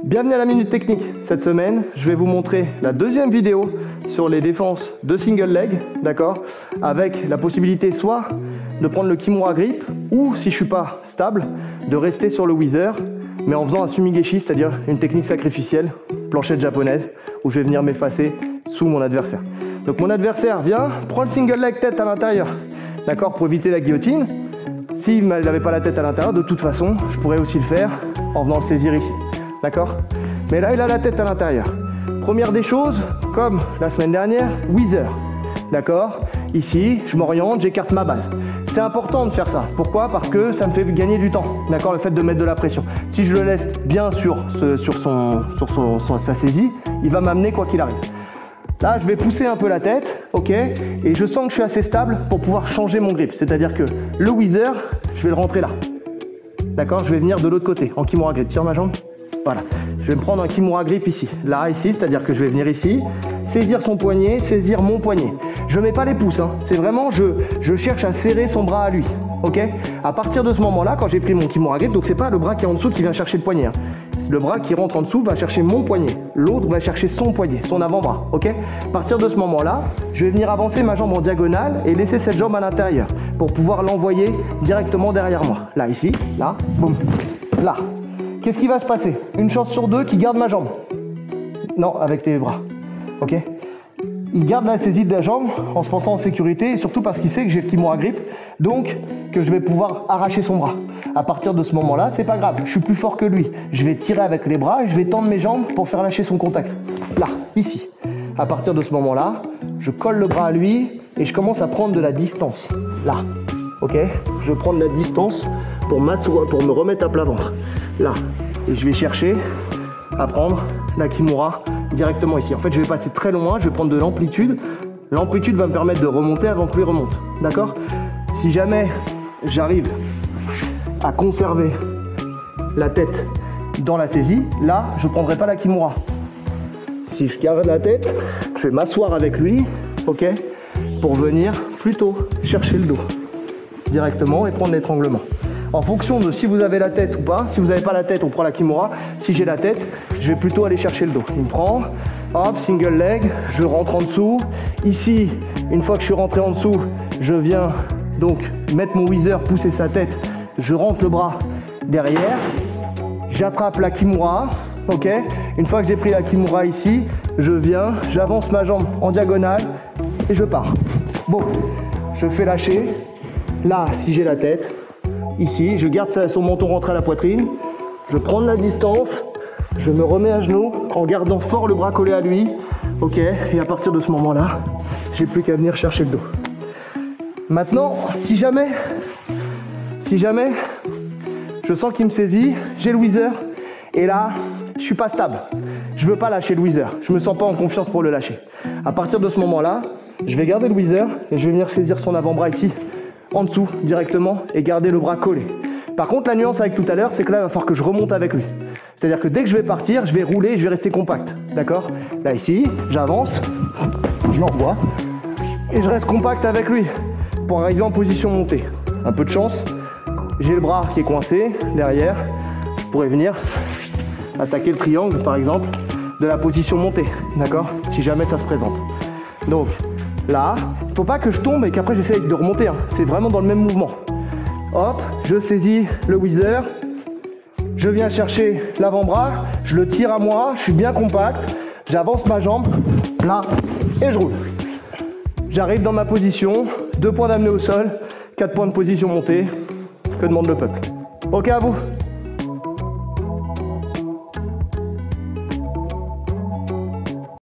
Bienvenue à la Minute Technique. Cette semaine, je vais vous montrer la deuxième vidéo sur les défenses de single leg, d'accord, avec la possibilité soit de prendre le Kimura grip ou, si je suis pas stable, de rester sur le whizzer, mais en faisant un sumigeshi, c'est-à-dire une technique sacrificielle, planchette japonaise, où je vais venir m'effacer sous mon adversaire. Donc mon adversaire vient, prend le single leg tête à l'intérieur, d'accord, pour éviter la guillotine. S'il n'avait pas la tête à l'intérieur, de toute façon, je pourrais aussi le faire en venant le saisir ici. D'accord? Mais là, il a la tête à l'intérieur. Première des choses, comme la semaine dernière, whizzer. D'accord? Ici, je m'oriente, j'écarte ma base. C'est important de faire ça. Pourquoi? Parce que ça me fait gagner du temps. D'accord? Le fait de mettre de la pression. Si je le laisse bien sur sa saisie, il va m'amener quoi qu'il arrive. Là, je vais pousser un peu la tête, ok? Et je sens que je suis assez stable pour pouvoir changer mon grip. C'est-à-dire que le whizzer, je vais le rentrer là. D'accord? Je vais venir de l'autre côté, en Kimura grip. Tire ma jambe. Voilà, je vais me prendre un Kimura grip ici, là, ici, c'est-à-dire que je vais venir ici, saisir son poignet, saisir mon poignet. Je ne mets pas les pouces, hein. C'est vraiment, je cherche à serrer son bras à lui, ok? À partir de ce moment-là, quand j'ai pris mon Kimura grip, donc c'est pas le bras qui est en dessous qui vient chercher le poignet, hein. Le bras qui rentre en dessous va chercher mon poignet, l'autre va chercher son poignet, son avant-bras, ok? À partir de ce moment-là, je vais venir avancer ma jambe en diagonale et laisser cette jambe à l'intérieur pour pouvoir l'envoyer directement derrière moi. Là, ici, là, boum, là. Qu'est-ce qui va se passer? Une chance sur deux qu'il garde ma jambe. Non, avec tes bras. Ok? Il garde la saisie de la jambe en se pensant en sécurité et surtout parce qu'il sait que j'ai le Kimura grip, donc que je vais pouvoir arracher son bras. À partir de ce moment-là, c'est pas grave, je suis plus fort que lui. Je vais tirer avec les bras et je vais tendre mes jambes pour faire lâcher son contact. Là, ici. À partir de ce moment-là, je colle le bras à lui et je commence à prendre de la distance. Là. Ok? Je prends de la distance pour m'asseoir, pour me remettre à plat ventre. Là, et je vais chercher à prendre la Kimura directement ici. En fait, je vais passer très loin, je vais prendre de l'amplitude. L'amplitude va me permettre de remonter avant que lui remonte. D'accord? Si jamais j'arrive à conserver la tête dans la saisie, là, je ne prendrai pas la Kimura. Si je garde la tête, je vais m'asseoir avec lui, ok, pour venir plutôt chercher le dos directement et prendre l'étranglement. En fonction de si vous avez la tête ou pas, si vous n'avez pas la tête, on prend la Kimura. Si j'ai la tête, je vais plutôt aller chercher le dos. Il me prend, hop, single leg, je rentre en dessous. Ici, une fois que je suis rentré en dessous, je viens donc mettre mon whizzer, pousser sa tête, je rentre le bras derrière, j'attrape la Kimura, ok. Une fois que j'ai pris la Kimura ici, je viens, j'avance ma jambe en diagonale et je pars. Bon, je fais lâcher. Là, si j'ai la tête, ici, je garde son menton rentré à la poitrine, je prends de la distance, je me remets à genoux en gardant fort le bras collé à lui, ok, et à partir de ce moment-là, j'ai plus qu'à venir chercher le dos. Maintenant, si jamais, je sens qu'il me saisit, j'ai le whizzer, et là, je suis pas stable. Je veux pas lâcher le whizzer, je me sens pas en confiance pour le lâcher. À partir de ce moment-là, je vais garder le whizzer et je vais venir saisir son avant-bras ici, en dessous directement et garder le bras collé. Par contre, la nuance avec tout à l'heure, c'est que là, il va falloir que je remonte avec lui. C'est-à-dire que dès que je vais partir, je vais rouler et je vais rester compact. D'accord? Là, ici, j'avance, je l'envoie et je reste compact avec lui pour arriver en position montée. Un peu de chance, j'ai le bras qui est coincé derrière. Je pourrais venir attaquer le triangle, par exemple, de la position montée. D'accord? Si jamais ça se présente. Donc, là, il ne faut pas que je tombe et qu'après j'essaye de remonter, hein. C'est vraiment dans le même mouvement. Hop, je saisis le whizzer, je viens chercher l'avant-bras, je le tire à moi, je suis bien compact, j'avance ma jambe, là, et je roule. J'arrive dans ma position, 2 points d'amener au sol, 4 points de position montée, que demande le peuple. Ok à vous?